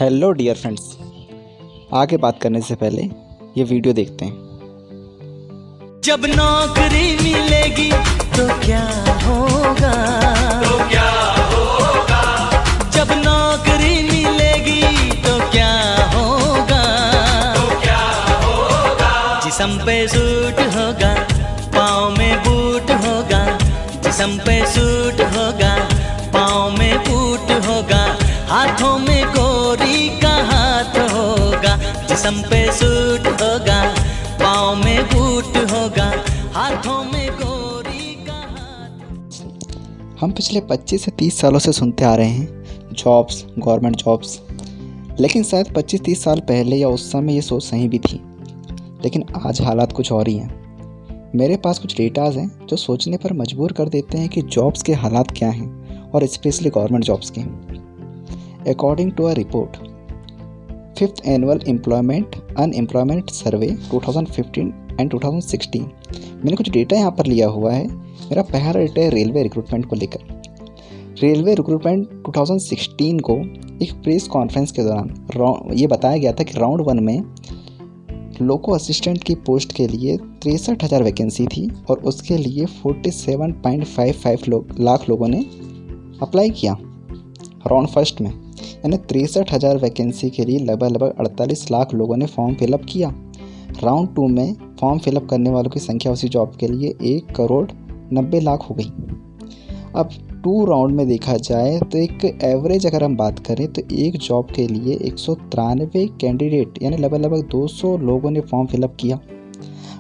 Hello dear friends, आगे बात करने से पहले ये वीडियो देखते हैं। जब नौकरी मिलेगी तो क्या होगा, जब नौकरी मिलेगी तो क्या होगा, जिस्म पे सूट होगा, पाँव में बूट होगा, जिस्म पे सूट होगा, पाँव में बूट होगा, हाथों में गोरी का हाथ होगा, जिस्म पे सूट होगा, पाँव में बूट होगा, हाथों में गोरी का हाथ। हम पिछले 25 से 30 सालों से सुनते आ रहे हैं जॉब्स, गवर्नमेंट जॉब्स, लेकिन शायद 25-30 साल पहले या उस समय ये सोच सही भी थी, लेकिन आज हालात कुछ और ही हैं। मेरे पास कुछ डेटाज हैं जो सोचने पर मजबूर कर देते हैं कि जॉब्स के हालात क्या हैं, और स्पेशली गवर्नमेंट जॉब्स के। According to a report, 5th annual unemployment survey 2015 and 2016, मैंने कुछ डेटा यहाँ पर लिया हुआ है। मेरा पहला डेटा है रेलवे रिक्रूटमेंट को लेकर। रेलवे रिक्रूटमेंट 2016 को एक प्रेस कॉन्फ्रेंस के दौरान ये बताया गया था कि राउंड 1 में लोको असिस्टेंट की पोस्ट के लिए 63,000 वैकेंसी थी और उसके लिए 47.55 लाख लोगों ने अप्लाई किया राउंड फर्स्ट में, यानी 63,000 वैकेंसी के लिए लगभग 48 लाख लोगों ने फॉर्म फिलअप किया। राउंड 2 में फॉर्म फिलअप करने वालों की संख्या उसी जॉब के लिए 1,90,00,000 हो गई। अब 2 राउंड में देखा जाए तो एक एवरेज अगर हम बात करें तो एक जॉब के लिए 193 कैंडिडेट यानी लगभग 200 लोगों ने फॉर्म फिलअप किया।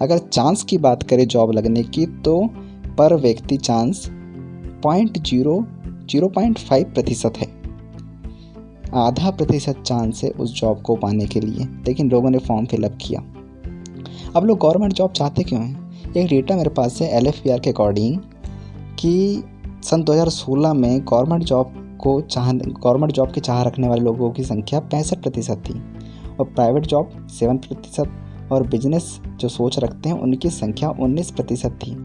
अगर चांस की बात करें जॉब लगने की तो पर व्यक्ति चांस 0.5% है। आधा प्रतिशत चांस है उस जॉब को पाने के लिए, लेकिन लोगों ने फॉर्म फिलअप किया। अब लोग गवर्नमेंट जॉब चाहते क्यों हैं? एक डेटा मेरे पास है LFPR के अकॉर्डिंग कि सन 2016 में गवर्नमेंट जॉब की चाह रखने वाले लोगों की संख्या 65% थी और प्राइवेट जॉब 7% और बिजनेस जो सोच रखते हैं उनकी संख्या 19% थी।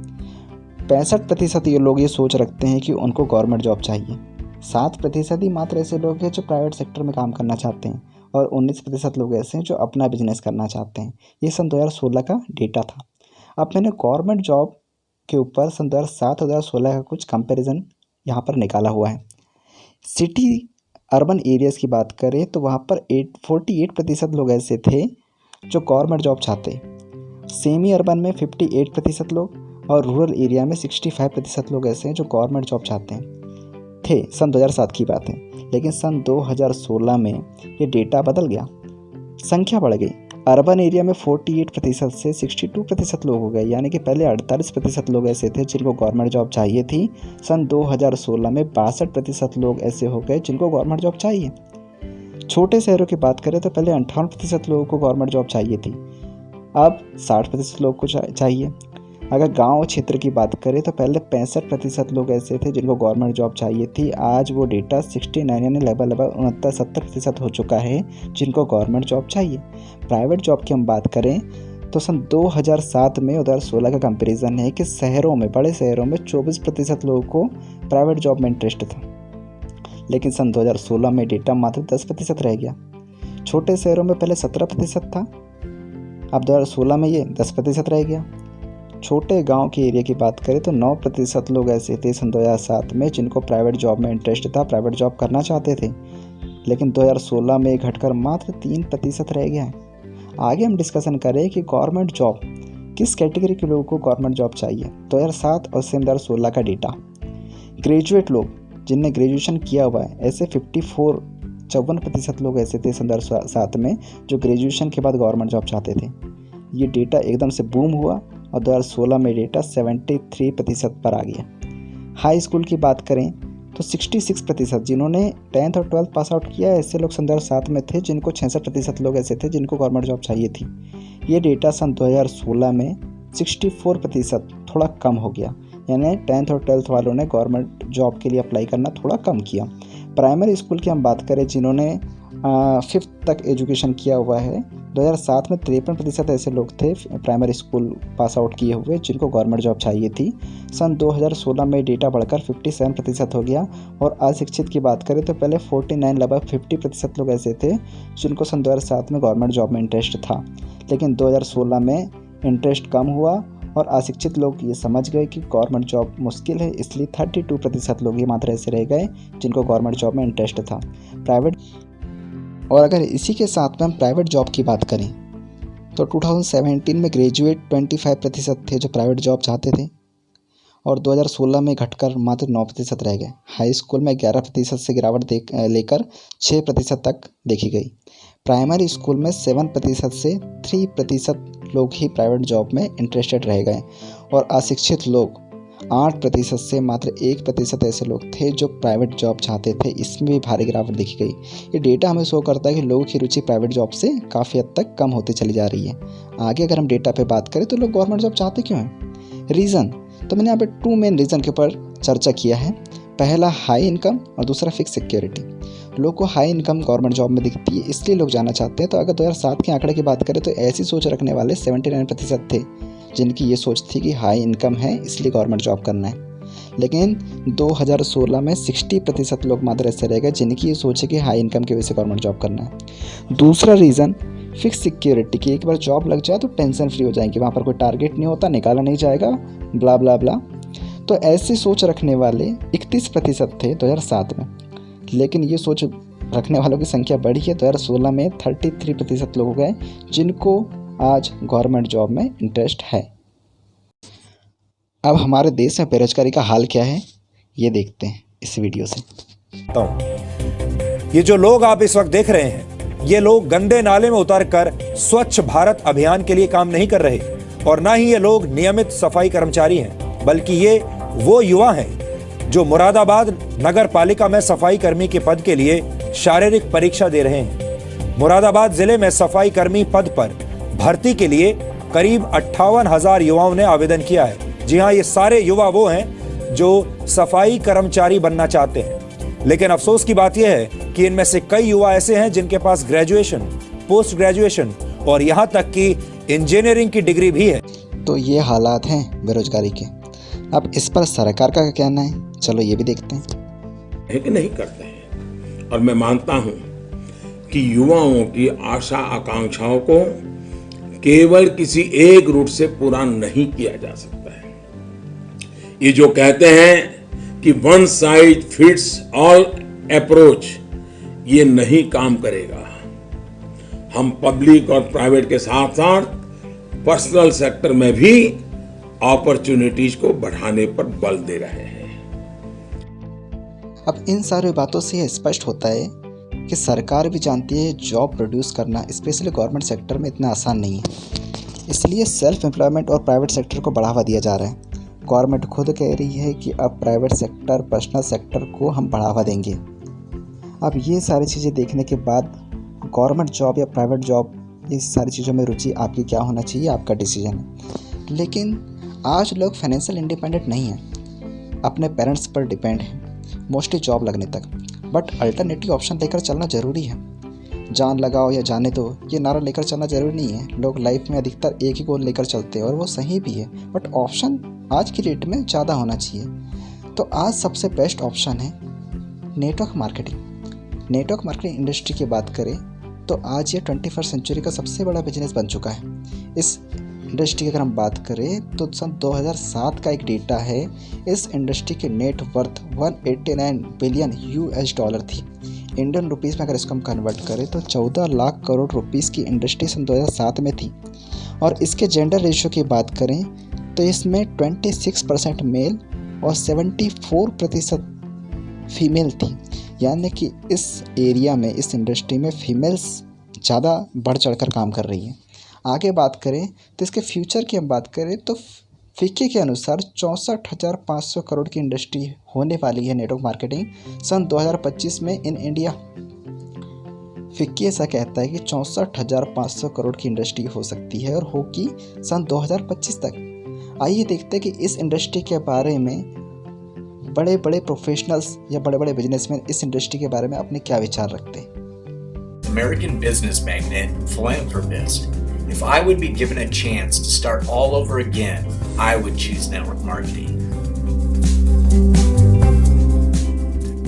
65% ये लोग ये सोच रखते हैं कि उनको गवर्नमेंट जॉब चाहिए। 7% ही मात्र ऐसे लोग हैं जो प्राइवेट सेक्टर में काम करना चाहते हैं और 19% लोग ऐसे हैं जो अपना बिजनेस करना चाहते हैं। ये सन 2016 का डेटा था। अब मैंने गवर्नमेंट जॉब के ऊपर सन 2007 और 2016 का कुछ कंपैरिजन यहाँ पर निकाला हुआ है। सिटी अर्बन एरियाज़ की बात करें तो वहाँ पर 48% लोग ऐसे थे जो गवर्नमेंट जॉब चाहते। सेमी अर्बन में 58% लोग और रूरल एरिया में 65% लोग ऐसे हैं जो गवर्नमेंट जॉब चाहते हैं थे। सन 2007 की बात है, लेकिन सन 2016 में ये डेटा बदल गया, संख्या बढ़ गई। अर्बन एरिया में 48% से 62% लोग हो गए, यानी कि पहले 48% लोग ऐसे थे जिनको गवर्नमेंट जॉब चाहिए थी। सन 2016 में 62% लोग ऐसे हो गए जिनको गवर्नमेंट जॉब चाहिए। छोटे शहरों की बात करें तो पहले 58% लोगों को गवर्नमेंट जॉब चाहिए थी, अब 60% लोग को चाहिए। अगर गांव क्षेत्र की बात करें तो पहले 65% लोग ऐसे थे जिनको गवर्नमेंट जॉब चाहिए थी, आज वो डेटा 69 यानी लगभग 69-70% हो चुका है जिनको गवर्नमेंट जॉब चाहिए। प्राइवेट जॉब की हम बात करें तो सन 2007 में 2016 का कंपैरिजन है कि शहरों में, बड़े शहरों में 24% लोगों को प्राइवेट जॉब में इंटरेस्ट था, लेकिन सन 2016 में डेटा मात्र 10% रह गया। छोटे शहरों में पहले 17% था, अब 2016 में ये 10% रह गया। छोटे गांव के एरिया की बात करें तो 9% लोग ऐसे थे सन 2007 में जिनको प्राइवेट जॉब में इंटरेस्ट था, प्राइवेट जॉब करना चाहते थे, लेकिन 2016 में घटकर मात्र 3% रह गया है। आगे हम डिस्कशन करें कि गवर्नमेंट जॉब किस कैटेगरी के लोगों को गवर्नमेंट जॉब चाहिए। 2007 और 2016 का डेटा, ग्रेजुएट लोग जिनने ग्रेजुएशन किया हुआ है ऐसे 54% लोग ऐसे थे सन 2007 में जो ग्रेजुएशन के बाद गवर्नमेंट जॉब चाहते थे। ये डेटा एकदम से बूम हुआ और 2016 में डेटा 73% पर आ गया। हाई स्कूल की बात करें तो 66% जिन्होंने 10th और 12th पास आउट किया, ऐसे लोग सन 2007 में थे जिनको 66% लोग ऐसे थे जिनको गवर्नमेंट जॉब चाहिए थी। ये डेटा सन 2016 में 64% थोड़ा कम हो गया, यानी 10th और 12th वालों ने गवर्नमेंट जॉब के लिए अप्लाई करना थोड़ा कम किया। प्राइमरी स्कूल की हम बात करें जिन्होंने 5th तक एजुकेशन किया हुआ है। 2007 में 53% ऐसे लोग थे प्राइमरी स्कूल पास आउट किए हुए जिनको गवर्नमेंट जॉब चाहिए थी। सन 2016 में डेटा बढ़कर 57% हो गया। और अशिक्षित की बात करें तो पहले 49 लगभग 50% लोग ऐसे थे जिनको सन 2007 में गवर्नमेंट जॉब में इंटरेस्ट था, लेकिन 2016 में इंटरेस्ट कम हुआ और अशिक्षित लोग ये समझ गए कि गवर्नमेंट जॉब मुश्किल है, इसलिए 32% लोग ये मात्र ऐसे रह गए जिनको गवर्नमेंट जॉब में इंटरेस्ट था। प्राइवेट और अगर इसी के साथ में हम प्राइवेट जॉब की बात करें तो 2017 में ग्रेजुएट 25% थे जो प्राइवेट जॉब चाहते थे और 2016 में घटकर मात्र 9% रह गए। हाई स्कूल में 11% से गिरावट लेकर 6% तक देखी गई। प्राइमरी स्कूल में 7% से 3% लोग ही प्राइवेट जॉब में इंटरेस्टेड रह गए और अशिक्षित लोग 8% से मात्र 1% ऐसे लोग थे जो प्राइवेट जॉब चाहते थे। इसमें भी भारी गिरावट देखी गई। ये डेटा हमें शो करता है कि लोगों की रुचि प्राइवेट जॉब से काफ़ी हद तक कम होती चली जा रही है। आगे अगर हम डेटा पे बात करें तो लोग गवर्नमेंट जॉब चाहते क्यों हैं? रीज़न तो मैंने यहाँ पे 2 मेन रीज़न के ऊपर चर्चा किया है। पहला हाई इनकम और दूसरा फिक्स सिक्योरिटी। लोग को हाई इनकम गवर्नमेंट जॉब में दिखती है इसलिए लोग जाना चाहते हैं। तो अगर 2007 के आंकड़े की बात करें तो ऐसी सोच रखने वाले 79% थे जिनकी ये सोच थी कि हाई इनकम है इसलिए गवर्नमेंट जॉब करना है, लेकिन 2016 में 60% लोग मात्र ऐसे रह गए जिनकी ये सोच है कि हाई इनकम की वजह से गवर्नमेंट जॉब करना है। दूसरा रीज़न फिक्स सिक्योरिटी की, एक बार जॉब लग जाए तो टेंशन फ्री हो जाएंगे, वहाँ पर कोई टारगेट नहीं होता, निकाला नहीं जाएगा, ब्ला ब्ला ब्ला। तो ऐसी सोच रखने वाले 31% थे 2007 में, लेकिन ये सोच रखने वालों की संख्या बढ़ी है। 2016 में 33% लोग हो गए जिनको आज गवर्नमेंट जॉब में इंटरेस्ट है। अब हमारे देश में बेरोजगारी का हाल क्या है ये देखते हैं इस वीडियो से। ये जो लोग आप इस वक्त देख रहे हैं, ये लोग गंदे नाले में उतरकर स्वच्छ भारत अभियान के लिए काम नहीं कर रहे और ना ही ये लोग नियमित सफाई कर्मचारी हैं, बल्कि ये वो युवा हैं जो मुरादाबाद नगर पालिका में सफाई कर्मी के पद के लिए शारीरिक परीक्षा दे रहे हैं। मुरादाबाद जिले में सफाई कर्मी पद पर भर्ती के लिए करीब 58,000 युवाओं ने आवेदन किया है। जी हाँ, ये सारे युवा वो हैं जो सफाई कर्मचारी बनना चाहते हैं, लेकिन अफसोस की बात यह है कि इनमें से कई युवा ऐसे हैं जिनके पास ग्रेजुएशन, पोस्ट ग्रेजुएशन और यहाँ तक कि इंजीनियरिंग की डिग्री भी है। तो ये हालात हैं बेरोजगारी के। अब इस पर सरकार का क्या कहना है, चलो ये भी देखते हैं। है कि नहीं करते हैं। और मैं मानता हूं कि युवाओं की आशा आकांक्षाओं को केवल किसी एक रूट से पूरा नहीं किया जा सकता है। ये जो कहते हैं कि one size fits all approach, ये नहीं काम करेगा। हम पब्लिक और प्राइवेट के साथ साथ पर्सनल सेक्टर में भी अपॉर्चुनिटीज को बढ़ाने पर बल दे रहे हैं। अब इन सारी बातों से यह स्पष्ट होता है कि सरकार भी जानती है जॉब प्रोड्यूस करना स्पेशली गवर्नमेंट सेक्टर में इतना आसान नहीं है, इसलिए सेल्फ एम्प्लॉयमेंट और प्राइवेट सेक्टर को बढ़ावा दिया जा रहा है। गवर्नमेंट खुद कह रही है कि अब प्राइवेट सेक्टर, पर्सनल सेक्टर को हम बढ़ावा देंगे। अब ये सारी चीज़ें देखने के बाद गवर्नमेंट जॉब या प्राइवेट जॉब, इस सारी चीज़ों में रुचि आपकी क्या होना चाहिए, आपका डिसीजन है। लेकिन आज लोग फाइनेंशियल इंडिपेंडेंट नहीं हैं, अपने पेरेंट्स पर डिपेंड हैं मोस्टली जॉब लगने तक। बट अल्टरनेटिव ऑप्शन लेकर चलना ज़रूरी है। जान लगाओ या जाने दो, ये नारा लेकर चलना ज़रूरी नहीं है। लोग लाइफ में अधिकतर एक ही गोल लेकर चलते हैं और वो सही भी है, बट ऑप्शन आज की डेट में ज़्यादा होना चाहिए। तो आज सबसे बेस्ट ऑप्शन है network marketing. Network marketing industry की बात करें तो आज ये 21st सेंचुरी का सबसे बड़ा बिजनेस बन चुका है। इस इंडस्ट्री की अगर हम बात करें तो सन 2007 का एक डेटा है, इस इंडस्ट्री की नेट वर्थ 189 बिलियन US$ थी। इंडियन रुपीज़ में अगर इसको हम कन्वर्ट करें तो 14 लाख करोड़ रुपीज़ की इंडस्ट्री सन 2007 में थी। और इसके जेंडर रेशियो की बात करें तो इसमें 26% मेल और 74% फीमेल थी, यानी कि इस एरिया में, इस इंडस्ट्री में फीमेल्स ज़्यादा बढ़ चढ़कर काम कर रही हैं। आगे बात करें तो इसके फ्यूचर की हम बात करें तो फिक्की के अनुसार 64,500 करोड़ की इंडस्ट्री होने वाली है नेटवर्क मार्केटिंग सन 2025 में इन इंडिया। फिक्की ऐसा कहता है कि 64,500 करोड़ की इंडस्ट्री हो सकती है और होगी सन 2025 तक। आइए देखते हैं कि इस इंडस्ट्री के बारे में बड़े बड़े प्रोफेशनल्स या बड़े बड़े बिजनेसमैन इस इंडस्ट्री के बारे में अपने क्या विचार रखते हैं। American business magnate and philanthropist. If I would be given a chance to start all over again, I would choose network marketing.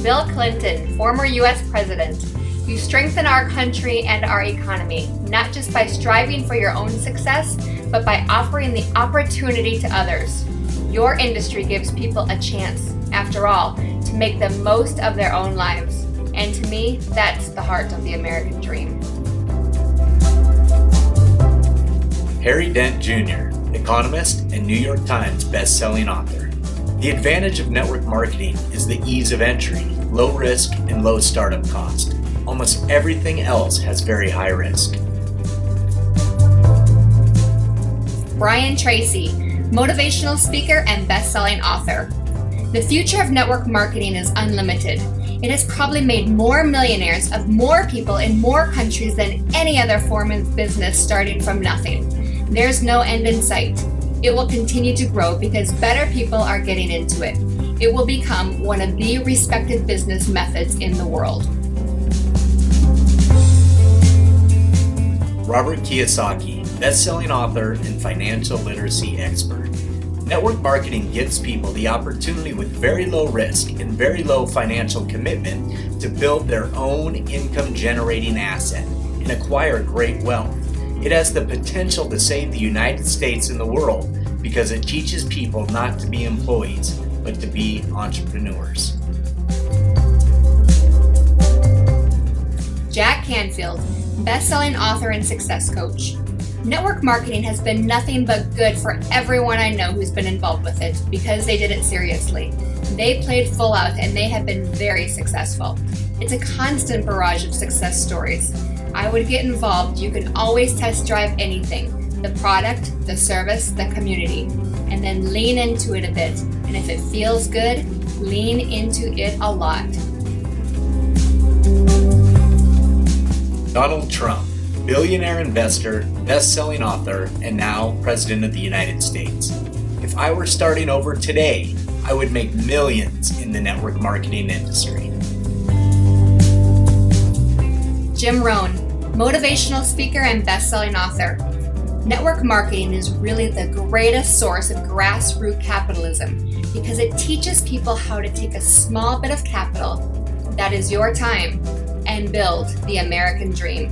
Bill Clinton, former U.S. President. You strengthen our country and our economy, not just by striving for your own success, but by offering the opportunity to others. Your industry gives people a chance, after all, to make the most of their own lives. And to me, that's the heart of the American dream. Harry Dent Jr., economist and New York Times best-selling author. The advantage of network marketing is the ease of entry, low risk, and low startup cost. Almost everything else has very high risk. Brian Tracy, motivational speaker and best-selling author. The future of network marketing is unlimited. It has probably made more millionaires of more people in more countries than any other form of business starting from nothing. There's no end in sight. It will continue to grow because better people are getting into it. It will become one of the respected business methods in the world. Robert Kiyosaki, best-selling author and financial literacy expert. Network marketing gives people the opportunity with very low risk and very low financial commitment to build their own income-generating asset and acquire great wealth. It has the potential to save the United States and the world because it teaches people not to be employees, but to be entrepreneurs. Jack Canfield, best-selling author and success coach. Network marketing has been nothing but good for everyone I know who's been involved with it because they did it seriously. They played full out and they have been very successful. It's a constant barrage of success stories. I would get involved. You can always test drive anything, the product, the service, the community, and then lean into it a bit. And if it feels good, lean into it a lot. Donald Trump, billionaire investor, best-selling author, and now President of the United States. If I were starting over today, I would make millions in the network marketing industry. Jim Rohn, motivational speaker and best-selling author. Network marketing is really the greatest source of grassroots capitalism because it teaches people how to take a small bit of capital, that is your time, and build the American dream.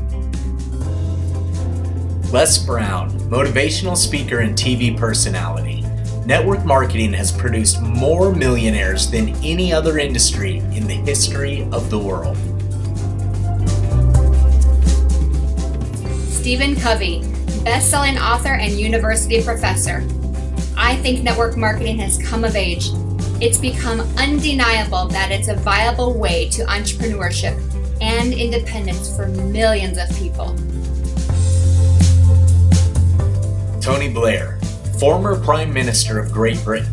Les Brown, motivational speaker and TV personality. Network marketing has produced more millionaires than any other industry in the history of the world. Stephen Covey, best-selling author and university professor. I think network marketing has come of age. It's become undeniable that it's a viable way to entrepreneurship and independence for millions of people. Tony Blair, former Prime Minister of Great Britain.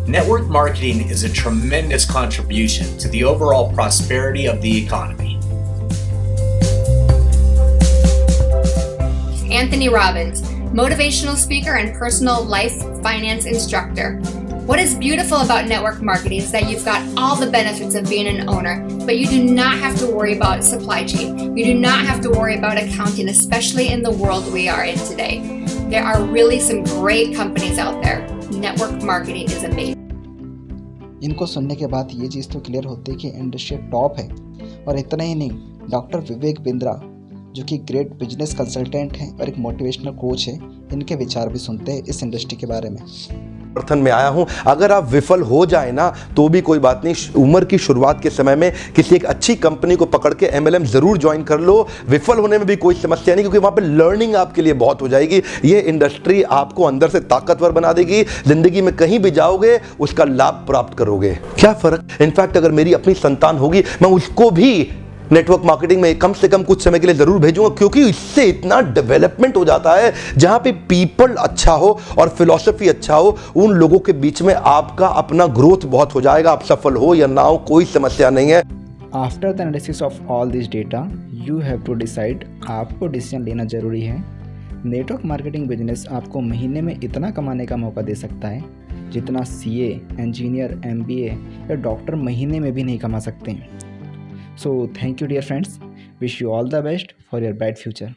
Network marketing is a tremendous contribution to the overall prosperity of the economy. Anthony Robbins, motivational speaker and personal life finance instructor. What is beautiful about network marketing is that you've got all the benefits of being an owner, but you do not have to worry about supply chain. You do not have to worry about accounting, especially in the world we are in today. There are really some great companies out there. Network marketing is amazing. इनको सुनने के बाद ये चीज़ तो clear होती है कि industry top है। और इतना ही नहीं, डॉक्टर विवेक बिंद्रा जो कि ग्रेट बिजनेस कंसल्टेंट हैं और एक मोटिवेशनल कोच है, इनके विचार भी सुनते हैं इस इंडस्ट्री के बारे में। समर्थन में आया हूं। अगर आप विफल हो जाए ना तो भी कोई बात नहीं, उम्र की शुरुआत के समय में किसी एक अच्छी कंपनी को पकड़ के MLM जरूर ज्वाइन कर लो। विफल होने में भी कोई समस्या नहीं, क्योंकि वहां पे लर्निंग आपके लिए बहुत हो जाएगी। ये इंडस्ट्री आपको अंदर से ताकतवर बना देगी। जिंदगी में कहीं भी जाओगे उसका लाभ प्राप्त करोगे। क्या फर्क, इनफैक्ट अगर मेरी अपनी संतान होगी मैं उसको भी नेटवर्क मार्केटिंग में कम से कम कुछ समय के लिए जरूर भेजूंगा, क्योंकि इससे इतना डेवलपमेंट हो जाता है। जहां पे पीपल अच्छा हो और फिलॉसफी अच्छा हो, उन लोगों के बीच में आपका अपना ग्रोथ बहुत हो जाएगा। आप सफल हो या ना हो कोई समस्या नहीं है। After the analysis of all this data you have to decide, आपको डिसीजन लेना जरूरी है। नेटवर्क मार्केटिंग बिजनेस आपको महीने में इतना कमाने का मौका दे सकता है जितना CA, इंजीनियर, MBA या डॉक्टर महीने में भी नहीं कमा सकते हैं। So thank you dear friends, Wish you all the best for your bright future.